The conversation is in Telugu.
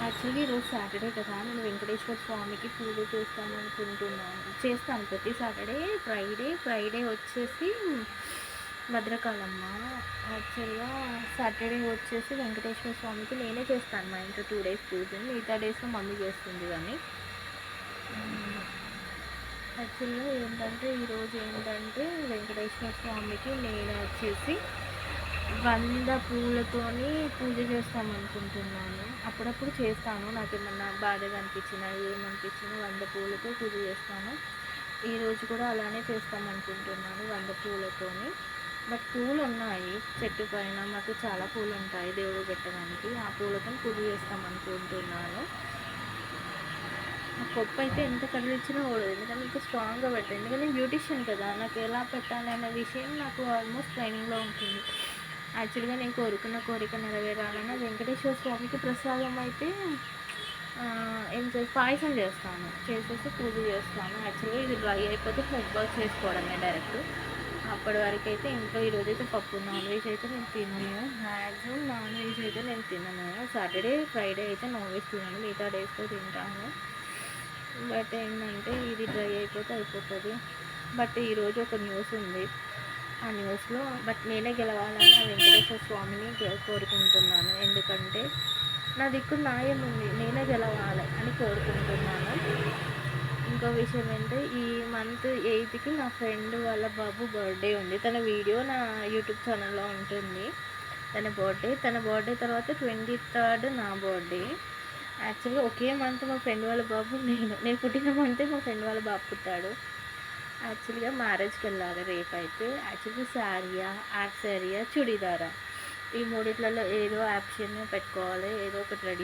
యాక్చువల్లీ ఈరోజు సాటర్డే కదా, నేను వెంకటేశ్వర స్వామికి పూజ చేస్తాను ప్రతి సాటర్డే. ఫ్రైడే వచ్చేసి భద్రకాళమ్మ. యాక్చువల్గా సాటర్డే వచ్చేసి వెంకటేశ్వర స్వామికి నేనే చేస్తాను మా ఇంట్లో 2 డేస్ పూజని. మిగతా డేస్లో మమ్మీ చేస్తుంది. కానీ యాక్చువల్గా ఈరోజు ఏంటంటే వెంకటేశ్వర స్వామికి నేను వచ్చేసి 100 పూలతోని పూజ చేస్తామనుకుంటున్నాను. అప్పుడప్పుడు చేస్తాను, నాకేమన్నా బాధగా అనిపించినా ఏమనిపించినా 100 పూలతో పూజ చేస్తాను. ఈరోజు కూడా అలానే చేస్తామనుకుంటున్నాను 100 పూలతోని. బట్ పూలు ఉన్నాయి చెట్టు పైన, మాకు చాలా పూలు ఉంటాయి దేవుడు పెట్టడానికి. ఆ పూలతో పూజ చేస్తామనుకుంటున్నాను. ఆ పప్పు అయితే ఎంత కదిలిచ్చినా ఓడదు, ఎందుకంటే ఇంకా స్ట్రాంగ్గా పెట్టాను. ఎందుకంటే నేను బ్యూటిషియన్ కదా, నాకు ఎలా పెట్టాలి అనే విషయం నాకు ఆల్మోస్ట్ ట్రైనింగ్లో ఉంటుంది. యాక్చువల్గా నేను కోరుకున్న కోరిక నెరవేరాలన్న వెంకటేశ్వర స్వామికి ప్రసాదం అయితే పాయసం చేసేసి పూజ చేస్తాను. యాక్చువల్గా ఇది డ్రై అయిపోతే హెడ్ చేసుకోవడమే డైరెక్ట్. అప్పటి వరకు అయితే ఇంట్లో ఈరోజైతే పప్పు, నాన్ వెజ్ అయితే నేను తినను. మ్యాక్సిమం నాన్ వెజ్ అయితే నేను తినను. సాటర్డే ఫ్రైడే అయితే నాన్ వెజ్ తినను, మిగతా డేస్లో తింటాను. బట్ ఏంటంటే ఇది డ్రై అయిపోతే అయిపోతుంది. బట్ ఈరోజు ఒక న్యూస్ ఉంది. ఆ న్యూస్లో నేనే గెలవాలని ఆ వెంకటేశ్వర స్వామిని కోరుకుంటున్నాను. ఎందుకంటే నా దిక్కు న్యాయం ఉంది, నేనే గెలవాలి అని కోరుకుంటున్నాను. ఇంకో విషయం ఏంటంటే ఈ మంత్ 8కి నా ఫ్రెండ్ వాళ్ళ బాబు బర్త్డే ఉంది. తన వీడియో నా యూట్యూబ్ ఛానల్లో ఉంటుంది. తన బర్త్డే తర్వాత 23rd నా బర్త్డే. యాక్చువల్గా ఒకే మంత్ మా ఫ్రెండ్ వాళ్ళ బాబు నేను పుట్టిన మంతే మా ఫ్రెండ్ వాళ్ళ బాబు పుట్టాడు. యాక్చువల్గా మ్యారేజ్కి వెళ్ళాలి రేపైతే. యాక్చువల్గా శారీయా, యాప్ శారీయా, చుడీదారా, ఈ మూడిట్లలో ఏదో ఆప్షన్ పెట్టుకోవాలి, ఏదో ఒకటి రెడీ